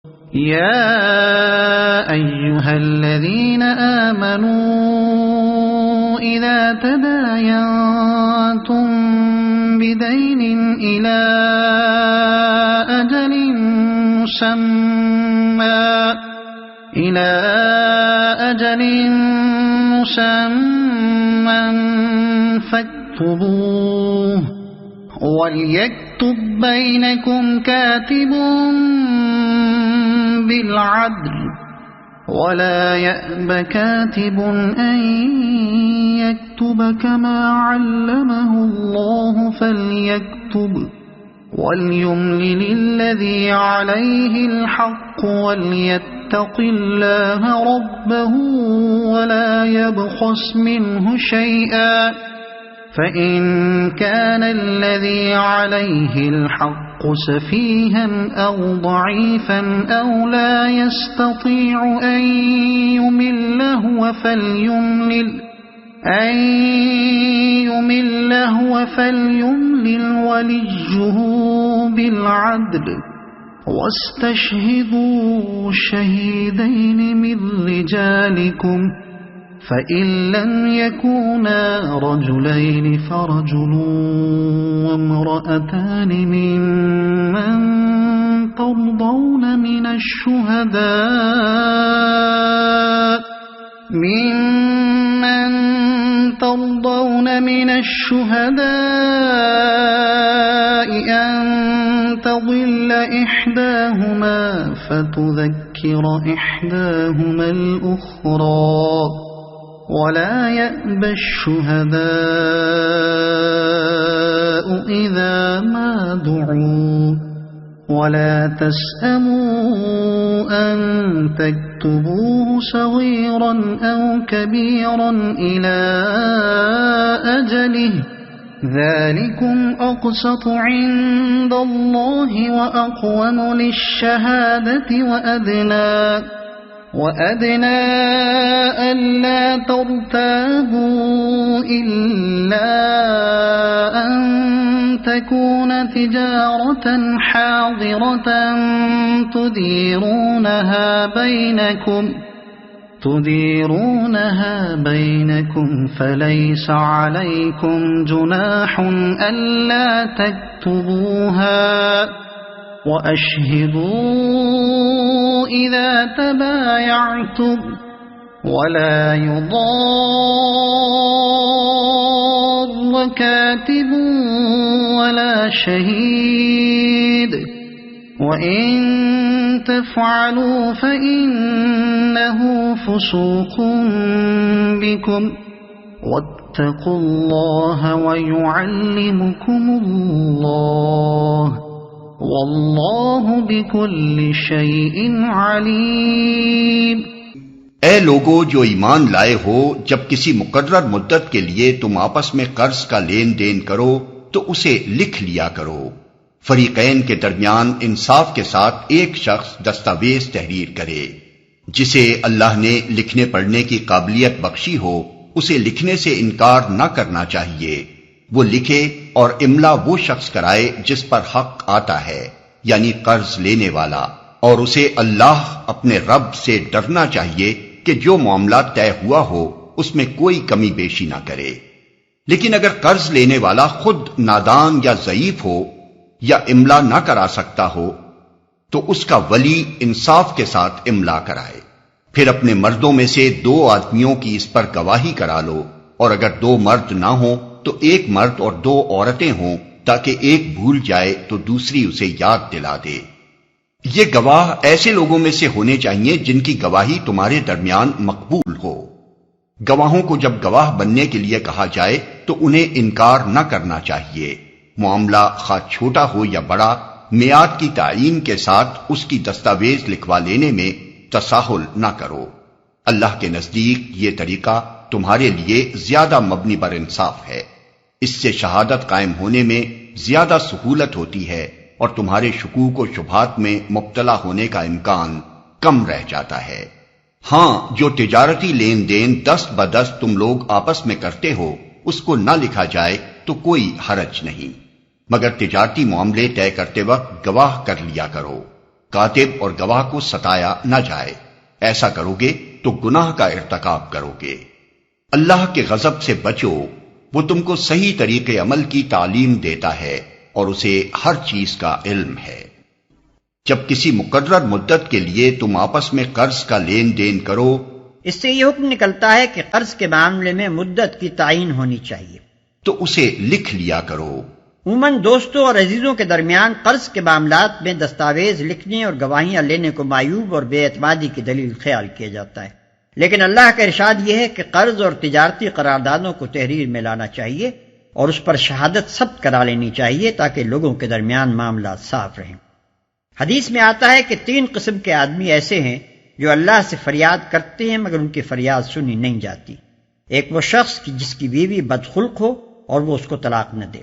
يا أيها الذين آمنوا إذا تداينتم بدين إلى أجل مسمى فاكتبوه وليكتب بينكم كاتب بالعدل ولا يأب كاتب أن يكتب كما علمه الله فليكتب وليملل الذي عليه الحق وليتق الله ربه ولا يبخس منه شيئا فإن كان الذي عليه الحق سفيها أو ضعيفا أو لا يستطيع أن يمل هو فليملل وليه بالعدل واستشهدوا شهيدين من رجالكم فإن لم يكونا رجلين فرجل وامرأتان ممن ترضون من الشهداء أن تضل إحداهما فتذكر إحداهما الأخرى ولا يأبى الشهداء إذا ما دعوا ولا تسأموا أن تكتبوه صغيرا أو كبيرا إلى أجله ذلكم أقسط عند الله وأقوم للشهادة وأدنى ألا ترتابوا إلا أن تكون تجارة حاضرة تديرونها بينكم فليس عليكم جناح ألا تكتبوها وأشهدوا إذا تبايعتم ولا يضار كاتب ولا شهيد وإن تفعلوا فإنه فسوق بكم واتقوا الله ويعلمكم الله واللہ بکل شیء علیم۔ اے لوگو جو ایمان لائے ہو، جب کسی مقرر مدت کے لیے تم آپس میں قرض کا لین دین کرو تو اسے لکھ لیا کرو۔ فریقین کے درمیان انصاف کے ساتھ ایک شخص دستاویز تحریر کرے۔ جسے اللہ نے لکھنے پڑھنے کی قابلیت بخشی ہو اسے لکھنے سے انکار نہ کرنا چاہیے۔ وہ لکھے اور املا وہ شخص کرائے جس پر حق آتا ہے، یعنی قرض لینے والا، اور اسے اللہ اپنے رب سے ڈرنا چاہیے کہ جو معاملہ طے ہوا ہو اس میں کوئی کمی بیشی نہ کرے۔ لیکن اگر قرض لینے والا خود نادان یا ضعیف ہو یا املا نہ کرا سکتا ہو تو اس کا ولی انصاف کے ساتھ املا کرائے۔ پھر اپنے مردوں میں سے 2 آدمیوں کی اس پر گواہی کرا لو، اور اگر 2 مرد نہ ہوں تو 1 مرد اور 2 عورتیں ہوں، تاکہ ایک بھول جائے تو دوسری اسے یاد دلا دے۔ یہ گواہ ایسے لوگوں میں سے ہونے چاہیے جن کی گواہی تمہارے درمیان مقبول ہو۔ گواہوں کو جب گواہ بننے کے لیے کہا جائے تو انہیں انکار نہ کرنا چاہیے۔ معاملہ خواہ چھوٹا ہو یا بڑا، میعاد کی تعیین کے ساتھ اس کی دستاویز لکھوا لینے میں تساہل نہ کرو۔ اللہ کے نزدیک یہ طریقہ تمہارے لیے زیادہ مبنی پر انصاف ہے۔ اس سے شہادت قائم ہونے میں زیادہ سہولت ہوتی ہے اور تمہارے شکوک و شبہات میں مبتلا ہونے کا امکان کم رہ جاتا ہے۔ ہاں، جو تجارتی لین دین دست بدست تم لوگ آپس میں کرتے ہو اس کو نہ لکھا جائے تو کوئی حرج نہیں، مگر تجارتی معاملے طے کرتے وقت گواہ کر لیا کرو۔ کاتب اور گواہ کو ستایا نہ جائے، ایسا کرو گے تو گناہ کا ارتکاب کرو گے۔ اللہ کے غضب سے بچو، وہ تم کو صحیح طریقے عمل کی تعلیم دیتا ہے اور اسے ہر چیز کا علم ہے۔ جب کسی مقرر مدت کے لیے تم آپس میں قرض کا لین دین کرو، اس سے یہ حکم نکلتا ہے کہ قرض کے معاملے میں مدت کی تعین ہونی چاہیے، تو اسے لکھ لیا کرو۔ عموماً دوستوں اور عزیزوں کے درمیان قرض کے معاملات میں دستاویز لکھنے اور گواہیاں لینے کو معیوب اور بے اعتمادی کی دلیل خیال کیا جاتا ہے، لیکن اللہ کا ارشاد یہ ہے کہ قرض اور تجارتی قراردادوں کو تحریر میں لانا چاہیے اور اس پر شہادت ثبت کرا لینی چاہیے تاکہ لوگوں کے درمیان معاملات صاف رہیں۔ حدیث میں آتا ہے کہ 3 قسم کے آدمی ایسے ہیں جو اللہ سے فریاد کرتے ہیں مگر ان کی فریاد سنی نہیں جاتی۔ ایک وہ شخص جس کی بیوی بدخلق ہو اور وہ اس کو طلاق نہ دے،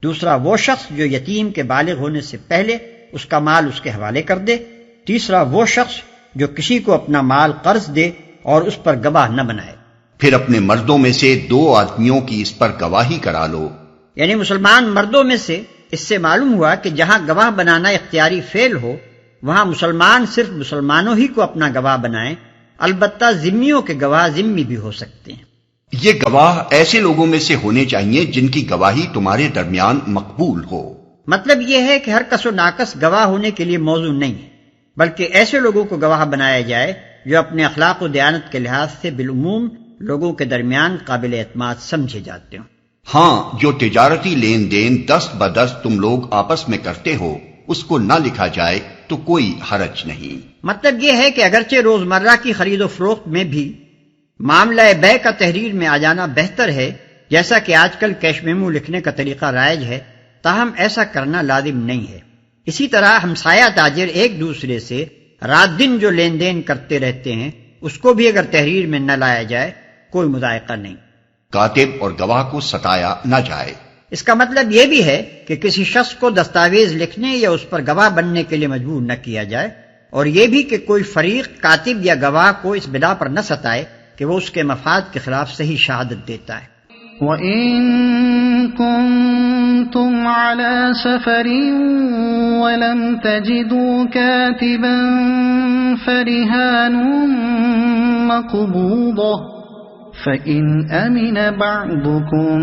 دوسرا وہ شخص جو یتیم کے بالغ ہونے سے پہلے اس کا مال اس کے حوالے کر دے، تیسرا وہ شخص جو کسی کو اپنا مال قرض دے اور اس پر گواہ نہ بنائے۔ پھر اپنے مردوں میں سے 2 آدمیوں کی اس پر گواہی کرا لو۔ یعنی مسلمان مردوں میں سے اس سے معلوم ہوا کہ جہاں گواہ بنانا اختیاری فعل ہو وہاں مسلمان صرف مسلمانوں ہی کو اپنا گواہ بنائیں، البتہ ذمیوں کے گواہ ذمی بھی ہو سکتے ہیں۔ یہ گواہ ایسے لوگوں میں سے ہونے چاہیے جن کی گواہی تمہارے درمیان مقبول ہو۔ مطلب یہ ہے کہ ہر کس و ناکس گواہ ہونے کے لیے موضوع نہیں ہے، بلکہ ایسے لوگوں کو گواہ بنایا جائے جو اپنے اخلاق و دیانت کے لحاظ سے بالعموم لوگوں کے درمیان قابل اعتماد سمجھے جاتے ہوں۔ ہاں، جو تجارتی لین دین دست بدست تم لوگ آپس میں کرتے ہو اس کو نہ لکھا جائے تو کوئی حرج نہیں۔ مطلب یہ ہے کہ اگرچہ روزمرہ کی خرید و فروخت میں بھی معاملہ بے کا تحریر میں آ جانا بہتر ہے، جیسا کہ آج کل کیش میمو لکھنے کا طریقہ رائج ہے، تاہم ایسا کرنا لازم نہیں ہے۔ اسی طرح ہمسایہ تاجر ایک دوسرے سے رات دن جو لین دین کرتے رہتے ہیں اس کو بھی اگر تحریر میں نہ لایا جائے کوئی مذائقہ نہیں۔ کاتب اور گواہ کو ستایا نہ جائے، اس کا مطلب یہ بھی ہے کہ کسی شخص کو دستاویز لکھنے یا اس پر گواہ بننے کے لیے مجبور نہ کیا جائے، اور یہ بھی کہ کوئی فریق کاتب یا گواہ کو اس بنا پر نہ ستائے کہ وہ اس کے مفاد کے خلاف صحیح شہادت دیتا ہے۔ وَإِن كُنتُمْ عَلَى سَفَرٍ وَلَمْ تَجِدُوا كَاتِبًا فَرِهَانٌ مَّقْبُوضَةٌ فَإِنْ أَمِنَ بَعْضُكُمْ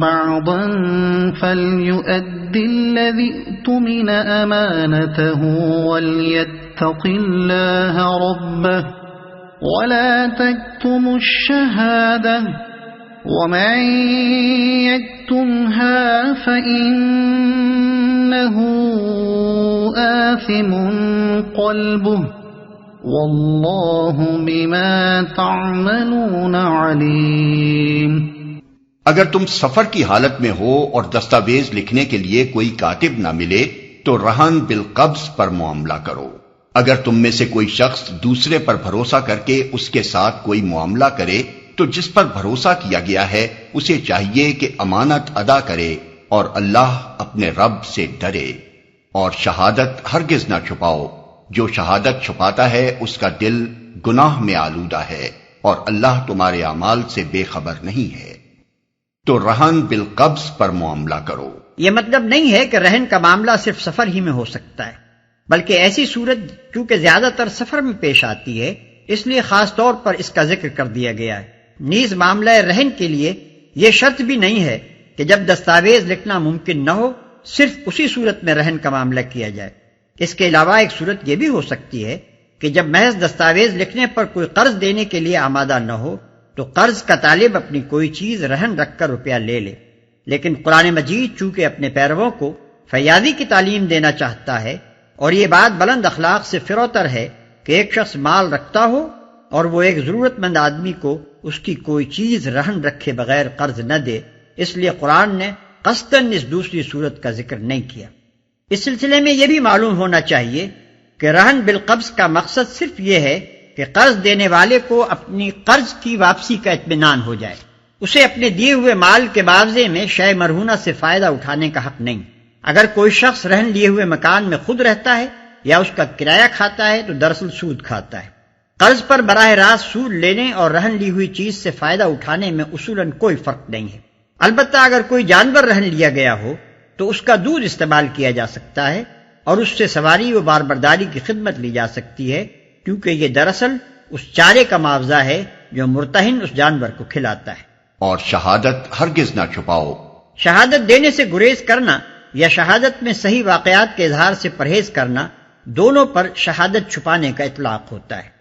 بَعْضًا فَلْيُؤَدِّ الَّذِي اؤْتُمِنَ أَمَانَتَهُ وَلْيَتَّقِ اللَّهَ رَبَّهُ وَلَا تَكْتُمُوا الشَّهَادَةَ وَمَن يَكْتُمْهَا فَإِنَّهُ آثِمٌ قَلْبُهُ وَاللَّهُ بِمَا تَعْمَلُونَ عَلِيمٌ۔ اگر تم سفر کی حالت میں ہو اور دستاویز لکھنے کے لیے کوئی کاتب نہ ملے تو رہن بالقبض پر معاملہ کرو۔ اگر تم میں سے کوئی شخص دوسرے پر بھروسہ کر کے اس کے ساتھ کوئی معاملہ کرے تو جس پر بھروسہ کیا گیا ہے اسے چاہیے کہ امانت ادا کرے اور اللہ اپنے رب سے ڈرے، اور شہادت ہرگز نہ چھپاؤ۔ جو شہادت چھپاتا ہے اس کا دل گناہ میں آلودہ ہے اور اللہ تمہارے اعمال سے بے خبر نہیں ہے۔ تو رہن بالقبض پر معاملہ کرو۔ یہ مطلب نہیں ہے کہ رہن کا معاملہ صرف سفر ہی میں ہو سکتا ہے، بلکہ ایسی صورت چونکہ زیادہ تر سفر میں پیش آتی ہے اس لیے خاص طور پر اس کا ذکر کر دیا گیا ہے۔ نیز معاملہ رہن کے لیے یہ شرط بھی نہیں ہے کہ جب دستاویز لکھنا ممکن نہ ہو صرف اسی صورت میں رہن کا معاملہ کیا جائے۔ اس کے علاوہ ایک صورت یہ بھی ہو سکتی ہے کہ جب محض دستاویز لکھنے پر کوئی قرض دینے کے لیے آمادہ نہ ہو تو قرض کا طالب اپنی کوئی چیز رہن رکھ کر روپیہ لے لے، لیکن قرآن مجید چونکہ اپنے پیرووں کو فیاضی کی تعلیم دینا چاہتا ہے اور یہ بات بلند اخلاق سے فروتر ہے کہ ایک شخص مال رکھتا ہو اور وہ ایک ضرورت مند آدمی کو اس کی کوئی چیز رہن رکھے بغیر قرض نہ دے، اس لیے قرآن نے قصداً اس دوسری صورت کا ذکر نہیں کیا۔ اس سلسلے میں یہ بھی معلوم ہونا چاہیے کہ رہن بالقبض کا مقصد صرف یہ ہے کہ قرض دینے والے کو اپنی قرض کی واپسی کا اطمینان ہو جائے، اسے اپنے دیے ہوئے مال کے معاوضے میں شے مرہونہ سے فائدہ اٹھانے کا حق نہیں۔ اگر کوئی شخص رہن لیے ہوئے مکان میں خود رہتا ہے یا اس کا کرایہ کھاتا ہے تو دراصل سود کھاتا ہے۔ قرض پر براہ راست سود لینے اور رہن لی ہوئی چیز سے فائدہ اٹھانے میں اصولاً کوئی فرق نہیں ہے۔ البتہ اگر کوئی جانور رہن لیا گیا ہو تو اس کا دودھ استعمال کیا جا سکتا ہے، اور اس سے سواری و باربرداری کی خدمت لی جا سکتی ہے، کیونکہ یہ دراصل اس چارے کا معاوضہ ہے جو مرتہن اس جانور کو کھلاتا ہے۔ اور شہادت ہرگز نہ چھپاؤ۔ شہادت دینے سے گریز کرنا یا شہادت میں صحیح واقعات کے اظہار سے پرہیز کرنا، دونوں پر شہادت چھپانے کا اطلاق ہوتا ہے۔